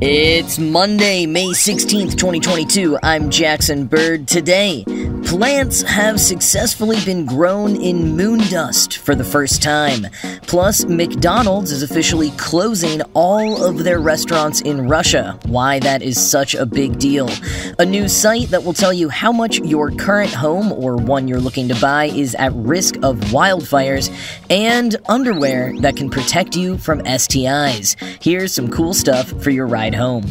It's Monday, May 16th, 2022. I'm Jackson Bird. Today, plants have successfully been grown in moon dust for the first time. Plus, McDonald's is officially closing all of their restaurants in Russia. Why that is such a big deal. A new site that will tell you how much your current home or one you're looking to buy is at risk of wildfires, and underwear that can protect you from STIs. Here's some cool stuff for your ride home.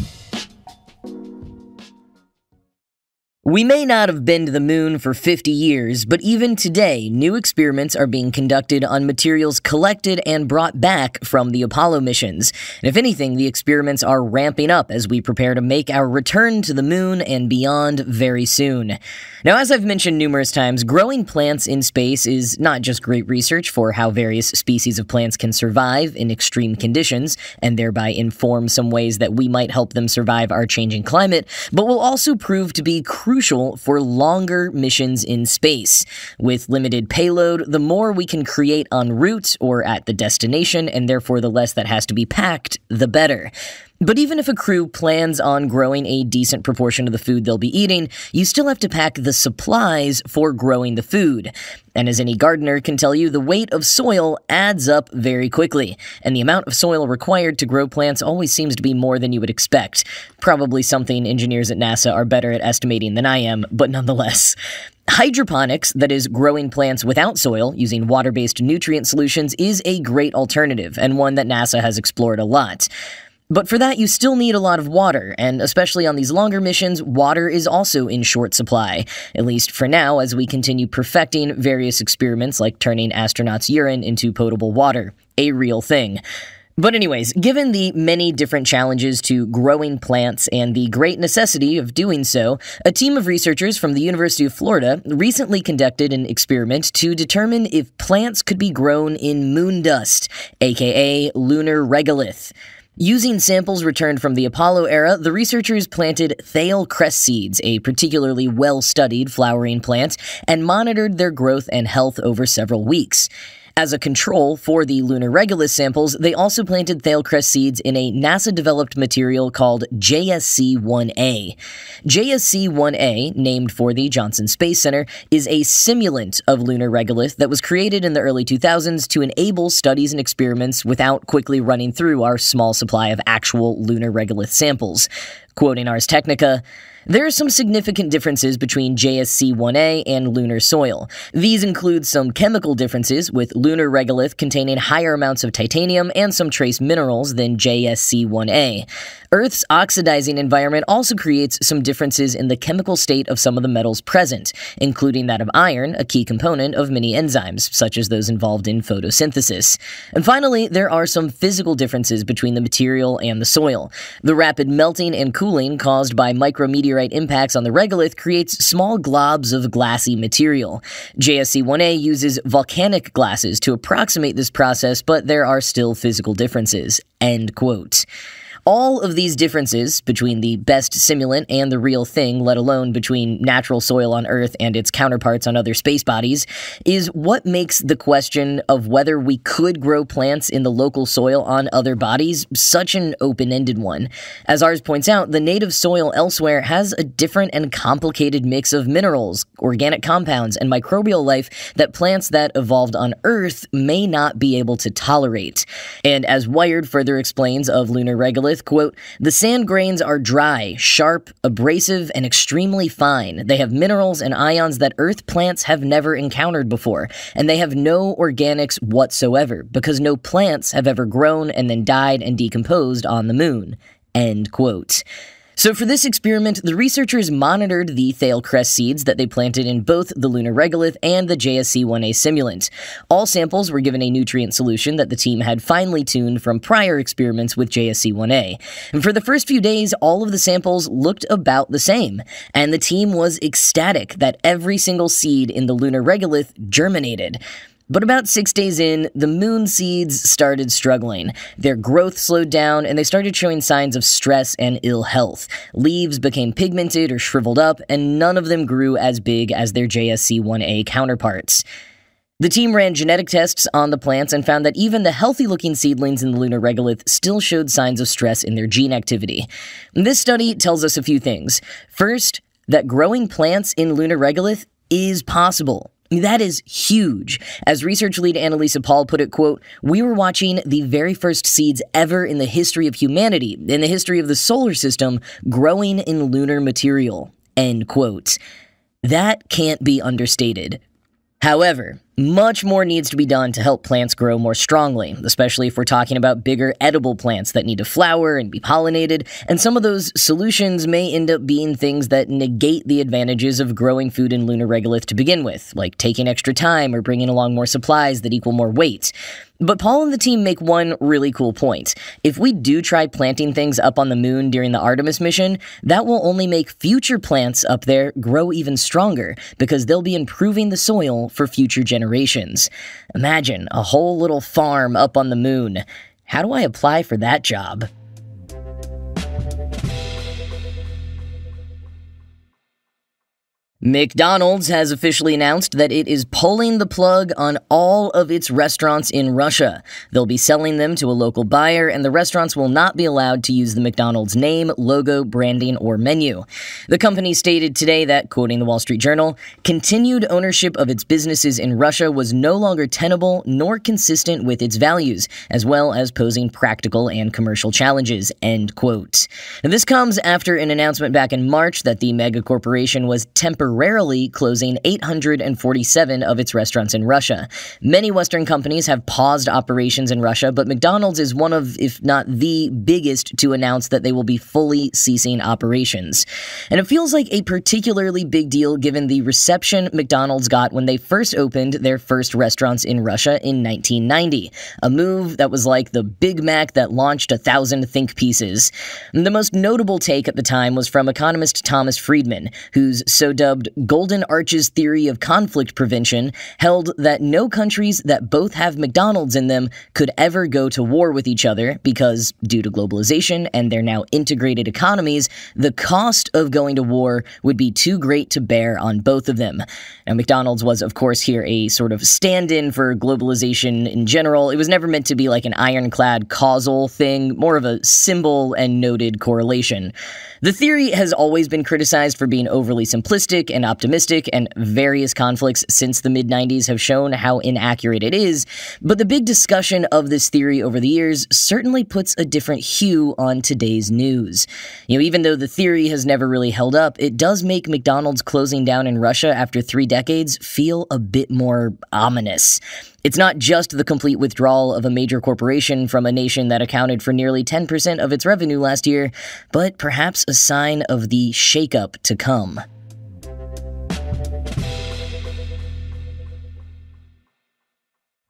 We may not have been to the moon for 50 years, but even today, new experiments are being conducted on materials collected and brought back from the Apollo missions. And if anything, the experiments are ramping up as we prepare to make our return to the moon and beyond very soon. Now, as I've mentioned numerous times, growing plants in space is not just great research for how various species of plants can survive in extreme conditions, and thereby inform some ways that we might help them survive our changing climate, but will also prove to be crucial for longer missions in space. With limited payload, the more we can create en route or at the destination, and therefore the less that has to be packed, the better. But even if a crew plans on growing a decent proportion of the food they'll be eating, you still have to pack the supplies for growing the food. And as any gardener can tell you, the weight of soil adds up very quickly, and the amount of soil required to grow plants always seems to be more than you would expect. Probably something engineers at NASA are better at estimating than I am, but nonetheless. Hydroponics, that is, growing plants without soil using water-based nutrient solutions, is a great alternative, and one that NASA has explored a lot. But for that, you still need a lot of water, and especially on these longer missions, water is also in short supply, at least for now, as we continue perfecting various experiments like turning astronauts' urine into potable water, a real thing. But anyways, given the many different challenges to growing plants and the great necessity of doing so, a team of researchers from the University of Florida recently conducted an experiment to determine if plants could be grown in moon dust, aka lunar regolith. Using samples returned from the Apollo era, the researchers planted Thale cress seeds, a particularly well-studied flowering plant, and monitored their growth and health over several weeks. As a control for the lunar regolith samples, they also planted Thale cress seeds in a NASA-developed material called JSC-1A. JSC-1A, named for the Johnson Space Center, is a simulant of lunar regolith that was created in the early 2000s to enable studies and experiments without quickly running through our small supply of actual lunar regolith samples. Quoting Ars Technica, "There are some significant differences between JSC-1A and lunar soil. These include some chemical differences, with lunar regolith containing higher amounts of titanium and some trace minerals than JSC-1A. Earth's oxidizing environment also creates some differences in the chemical state of some of the metals present, including that of iron, a key component of many enzymes, such as those involved in photosynthesis. And finally, there are some physical differences between the material and the soil. The rapid melting and cooling caused by micrometeorite impacts on the regolith creates small globs of glassy material. JSC-1A uses volcanic glasses to approximate this process, but there are still physical differences." End quote. All of these differences between the best simulant and the real thing, let alone between natural soil on Earth and its counterparts on other space bodies, is what makes the question of whether we could grow plants in the local soil on other bodies such an open-ended one. As Ars points out, the native soil elsewhere has a different and complicated mix of minerals, organic compounds, and microbial life that plants that evolved on Earth may not be able to tolerate. And as Wired further explains of lunar regolith, quote, "The sand grains are dry, sharp, abrasive, and extremely fine. They have minerals and ions that Earth plants have never encountered before, and they have no organics whatsoever, because no plants have ever grown and then died and decomposed on the moon." End quote. So for this experiment, the researchers monitored the Thale cress seeds that they planted in both the lunar regolith and the JSC-1A simulant. All samples were given a nutrient solution that the team had finely tuned from prior experiments with JSC-1A. And for the first few days, all of the samples looked about the same, and the team was ecstatic that every single seed in the lunar regolith germinated. But about 6 days in, the moon seeds started struggling. Their growth slowed down, and they started showing signs of stress and ill health. Leaves became pigmented or shriveled up, and none of them grew as big as their JSC-1A counterparts. The team ran genetic tests on the plants and found that even the healthy-looking seedlings in the lunar regolith still showed signs of stress in their gene activity. This study tells us a few things. First, that growing plants in lunar regolith is possible. That is huge. As research lead Annalisa Paul put it, quote, "We were watching the very first seeds ever in the history of humanity, in the history of the solar system, growing in lunar material," end quote. That can't be understated. However, much more needs to be done to help plants grow more strongly, especially if we're talking about bigger edible plants that need to flower and be pollinated, and some of those solutions may end up being things that negate the advantages of growing food in lunar regolith to begin with, like taking extra time or bringing along more supplies that equal more weight. But Paul and the team make one really cool point. If we do try planting things up on the moon during the Artemis mission, that will only make future plants up there grow even stronger, because they'll be improving the soil for future generations. Imagine a whole little farm up on the moon. How do I apply for that job? McDonald's has officially announced that it is pulling the plug on all of its restaurants in Russia. They'll be selling them to a local buyer, and the restaurants will not be allowed to use the McDonald's name, logo, branding, or menu. The company stated today that, quoting the Wall Street Journal, "Continued ownership of its businesses in Russia was no longer tenable nor consistent with its values, as well as posing practical and commercial challenges," end quote. Now, this comes after an announcement back in March that the mega corporation was temporarily closing 847 of its restaurants in Russia. Many Western companies have paused operations in Russia, but McDonald's is one of, if not the biggest, to announce that they will be fully ceasing operations. And it feels like a particularly big deal given the reception McDonald's got when they first opened their first restaurants in Russia in 1990, a move that was like the Big Mac that launched 1,000 think pieces. The most notable take at the time was from economist Thomas Friedman, whose so-dubbed Golden Arches theory of conflict prevention held that no countries that both have McDonald's in them could ever go to war with each other because, due to globalization and their now integrated economies, the cost of going to war would be too great to bear on both of them. Now, McDonald's was, of course, here a sort of stand-in for globalization in general. It was never meant to be like an ironclad causal thing, more of a symbol and noted correlation. The theory has always been criticized for being overly simplistic and optimistic, and various conflicts since the mid-90s have shown how inaccurate it is, but the big discussion of this theory over the years certainly puts a different hue on today's news. Even though the theory has never really held up, it does make McDonald's closing down in Russia after 3 decades feel a bit more ominous. It's not just the complete withdrawal of a major corporation from a nation that accounted for nearly 10% of its revenue last year, but perhaps a sign of the shakeup to come.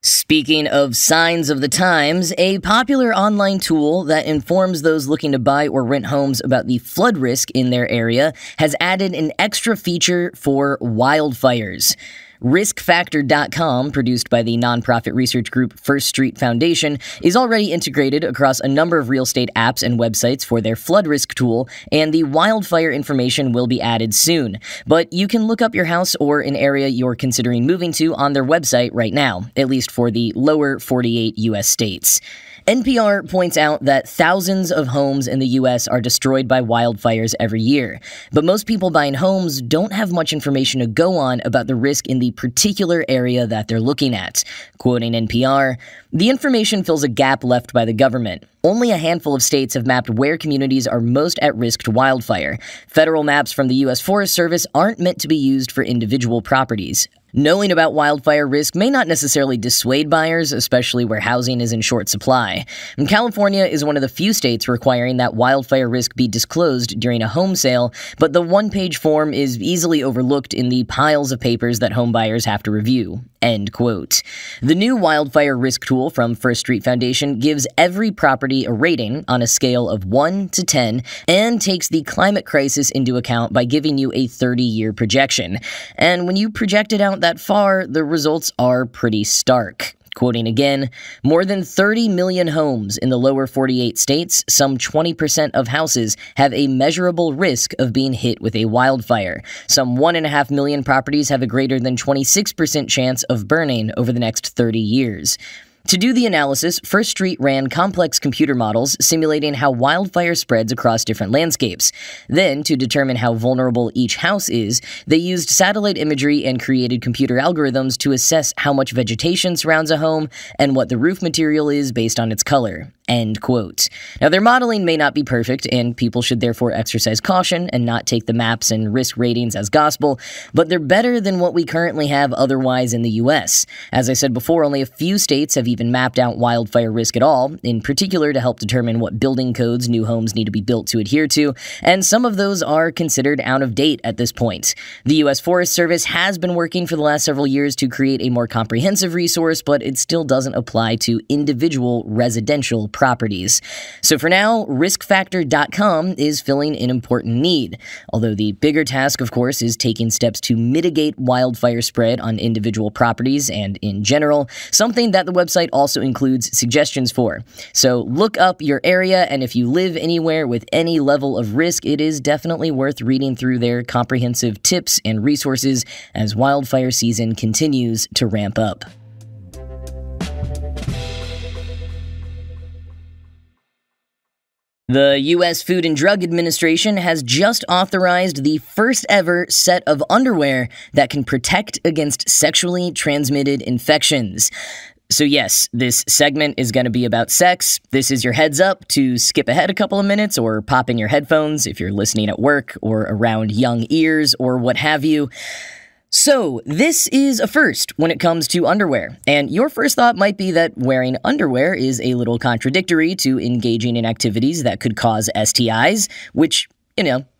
Speaking of signs of the times, a popular online tool that informs those looking to buy or rent homes about the flood risk in their area has added an extra feature for wildfires. RiskFactor.com, produced by the nonprofit research group First Street Foundation, is already integrated across a number of real estate apps and websites for their flood risk tool, and the wildfire information will be added soon. But you can look up your house or an area you're considering moving to on their website right now, at least for the lower 48 U.S. states. NPR points out that thousands of homes in the U.S. are destroyed by wildfires every year, but most people buying homes don't have much information to go on about the risk in the particular area that they're looking at. Quoting NPR, "The information fills a gap left by the government. Only a handful of states have mapped where communities are most at risk to wildfire. Federal maps from the U.S. Forest Service aren't meant to be used for individual properties. Knowing about wildfire risk may not necessarily dissuade buyers, especially where housing is in short supply. And California is one of the few states requiring that wildfire risk be disclosed during a home sale, but the one-page form is easily overlooked in the piles of papers that home buyers have to review." End quote. The new wildfire risk tool from First Street Foundation gives every property a rating on a scale of 1 to 10 and takes the climate crisis into account by giving you a 30-year projection. And when you project it out that far, the results are pretty stark. Quoting again, more than 30 million homes in the lower 48 states, some 20% of houses, have a measurable risk of being hit with a wildfire. Some 1.5 million properties have a greater than 26% chance of burning over the next 30 years. To do the analysis, First Street ran complex computer models simulating how wildfire spreads across different landscapes. Then, to determine how vulnerable each house is, they used satellite imagery and created computer algorithms to assess how much vegetation surrounds a home and what the roof material is based on its color. End quote. Now, their modeling may not be perfect, and people should therefore exercise caution and not take the maps and risk ratings as gospel, but they're better than what we currently have otherwise in the U.S. As I said before, only a few states have even mapped out wildfire risk at all, in particular to help determine what building codes new homes need to be built to adhere to, and some of those are considered out of date at this point. The U.S. Forest Service has been working for the last several years to create a more comprehensive resource, but it still doesn't apply to individual residential properties. So for now, riskfactor.com is filling an important need, although the bigger task, of course, is taking steps to mitigate wildfire spread on individual properties and in general, something that the website also includes suggestions for. So look up your area, and if you live anywhere with any level of risk, it is definitely worth reading through their comprehensive tips and resources as wildfire season continues to ramp up. The U.S. Food and Drug Administration has just authorized the first ever set of underwear that can protect against sexually transmitted infections. So yes, this segment is going to be about sex. This is your heads up to skip ahead a couple of minutes or pop in your headphones if you're listening at work or around young ears or what have you. So, this is a first when it comes to underwear, and your first thought might be that wearing underwear is a little contradictory to engaging in activities that could cause STIs, which,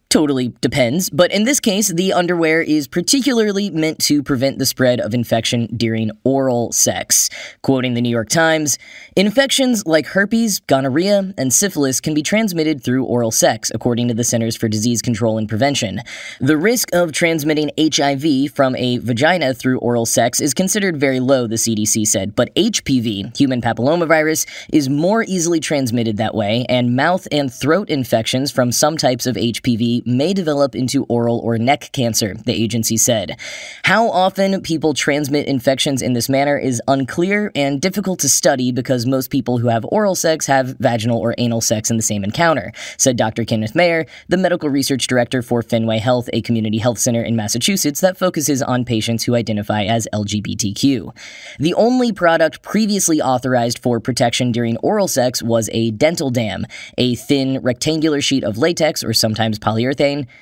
totally depends, but in this case, the underwear is particularly meant to prevent the spread of infection during oral sex. Quoting the New York Times, infections like herpes, gonorrhea, and syphilis can be transmitted through oral sex, according to the Centers for Disease Control and Prevention. The risk of transmitting HIV from a vagina through oral sex is considered very low, the CDC said, but HPV, human papillomavirus, is more easily transmitted that way, and mouth and throat infections from some types of HPV may develop into oral or neck cancer, the agency said. How often people transmit infections in this manner is unclear and difficult to study because most people who have oral sex have vaginal or anal sex in the same encounter, said Dr. Kenneth Mayer, the medical research director for Fenway Health, a community health center in Massachusetts that focuses on patients who identify as LGBTQ. The only product previously authorized for protection during oral sex was a dental dam, a thin rectangular sheet of latex or sometimes polyurethane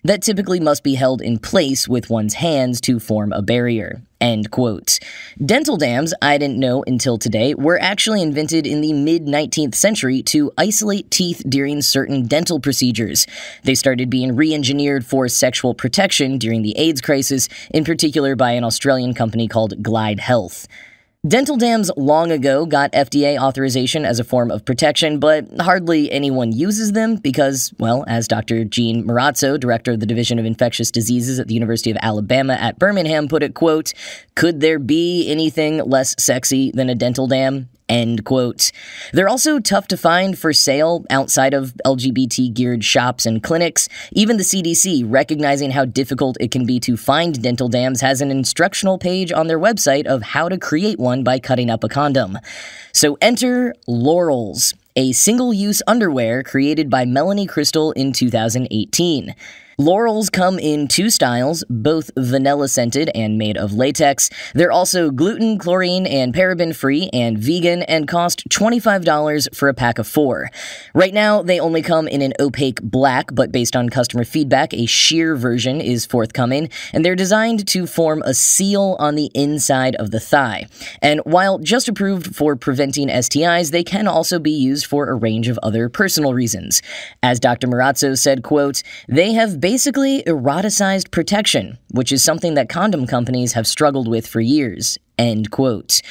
that typically must be held in place with one's hands to form a barrier. End quote. Dental dams, I didn't know until today, were actually invented in the mid-19th century to isolate teeth during certain dental procedures. They started being re-engineered for sexual protection during the AIDS crisis, in particular by an Australian company called Glide Health. Dental dams long ago got FDA authorization as a form of protection, but hardly anyone uses them because, well, as Dr. Gene Marazzo, director of the Division of Infectious Diseases at the University of Alabama at Birmingham, put it, quote, "Could there be anything less sexy than a dental dam?" End quote. They're also tough to find for sale outside of LGBT-geared shops and clinics. Even the CDC, recognizing how difficult it can be to find dental dams, has an instructional page on their website of how to create one by cutting up a condom. So enter Laurels, a single-use underwear created by Melanie Crystal in 2018. Laurels come in two styles, both vanilla-scented and made of latex. They're also gluten, chlorine, and paraben-free and vegan and cost $25 for a pack of 4. Right now, they only come in an opaque black, but based on customer feedback, a sheer version is forthcoming, and they're designed to form a seal on the inside of the thigh. And while just approved for preventing STIs, they can also be used for a range of other personal reasons. As Dr. Marazzo said, quote, "They have basically eroticized protection, which is something that condom companies have struggled with for years." End quote.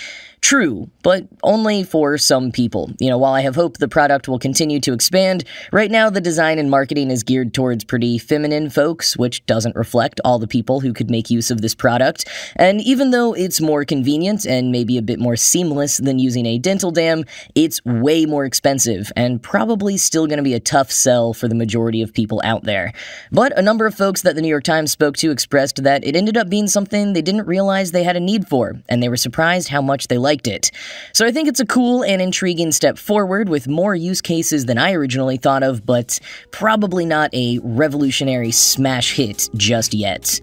True, but only for some people. While I have hope the product will continue to expand, right now the design and marketing is geared towards pretty feminine folks, which doesn't reflect all the people who could make use of this product. And even though it's more convenient and maybe a bit more seamless than using a dental dam, it's way more expensive and probably still going to be a tough sell for the majority of people out there. But a number of folks that the New York Times spoke to expressed that it ended up being something they didn't realize they had a need for, and they were surprised how much they liked it. So I think it's a cool and intriguing step forward with more use cases than I originally thought of, but probably not a revolutionary smash hit just yet.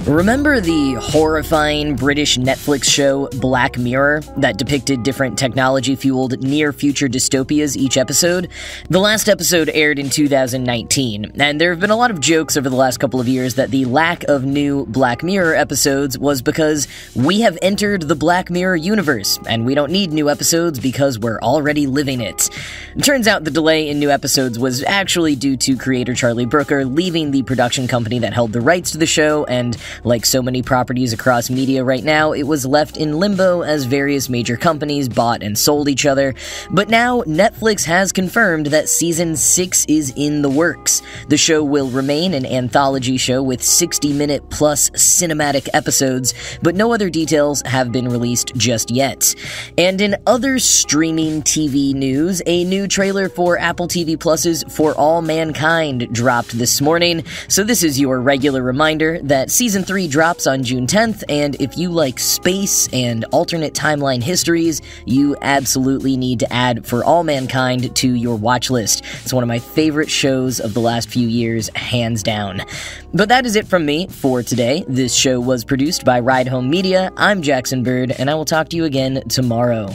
Remember the horrifying British Netflix show Black Mirror that depicted different technology-fueled near-future dystopias each episode? The last episode aired in 2019, and there have been a lot of jokes over the last couple of years that the lack of new Black Mirror episodes was because we have entered the Black Mirror universe, and we don't need new episodes because we're already living it. It turns out the delay in new episodes was actually due to creator Charlie Brooker leaving the production company that held the rights to the show, and like so many properties across media right now, it was left in limbo as various major companies bought and sold each other. But now, Netflix has confirmed that Season 6 is in the works. The show will remain an anthology show with 60-minute plus cinematic episodes, but no other details have been released just yet. And in other streaming TV news, a new trailer for Apple TV Plus's For All Mankind dropped this morning, so this is your regular reminder that Season 3 drops on June 10th, and if you like space and alternate timeline histories, you absolutely need to add For All Mankind to your watch list. It's one of my favorite shows of the last few years, hands down. But that is it from me for today. This show was produced by Ride Home Media. I'm Jackson Bird, and I will talk to you again tomorrow.